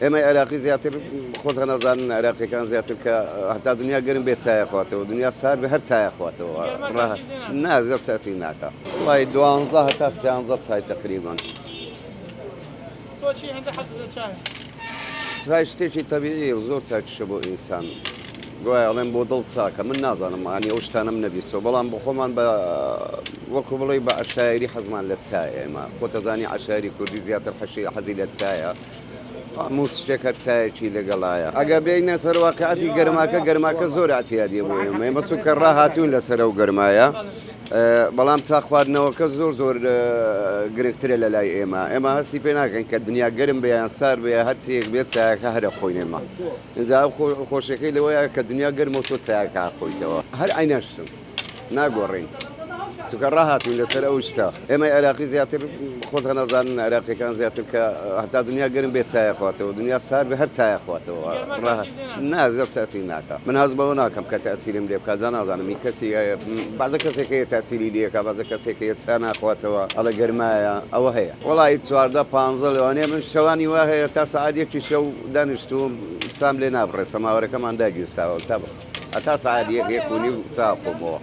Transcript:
ئێمە عێراقی زیاتر خۆت هەنەزانن عێراقیەکان زیاتر کە هەتا دنیا گەرم بێت تایەخواتەوە دنیا سار بێ هەر تایەخواتەوە نا زۆر تاسی ناکە وڵی 12 هەتا 13 چای تقریبان تۆچی هەندە حەز لە چای چای شتێکی تەبیعیە و زۆر چاکیشە بۆ ئینسان گوایە ئەڵێن بۆ دڵ چاکە من نازانم ئانی ئەو شتانەم نەبیستەوە بەڵام بۆ خۆمان بە وەکو بڵێ بە عەشایری حەزمان لە چایە ئێمە خۆتەزانی عەشایری کوردی زیاتر حەزی لە چایە هەموو شتێک هەر چایەکی لەگەڵایە ئەگە بێینە سەر واقعەتی گەرماکە زۆر ئەتیادیە بۆ ئێمە چونکە ڕاهاتوون لەسەر ئەو گەرمایە بەڵام تا خواردنەوەکە زۆر گرنگترە لە لای ئێمە هەستی پێ ناکەین کە دنیا گەرم بێ یان سار بێ هەرچیەک بێت چایەکە هەرە خۆینێمە ئینجا خۆشەکەی لەوەیە کە دنیا گەرمە تۆ چایەکە خۆیتەوە هەر ئاینەشتم ناگۆڕین چونکە ڕاهاتوین لەسەر ئەو شتە ئێمە عێراقی زیاتر خۆت هەنەزانن عێراقیەکان زیاتر کە هەتا دنیا گەرم بێت تایەخواتەوە دنیا سار بێ هەر تایەخواتەوە نا زۆر تاسی ناکە من هەز بەوە ناکەم کە تاسیرم لێ بکات نازانم کەسی بازە کەسێک هەیە تاسیری لێکە بازە کەسێک هەیە چا ناخواتەوە ئەڵە گەرمایە ئەوە هەیە وڵی 14 لەوانەیە من شەوانی وا هەیە تا سعادێکی شەو دانیشتوم چام لێ نابڕێ سەماوەەکەمان داگیرساوە تا هەتا سعادێک یەکونی و چاخۆمەوە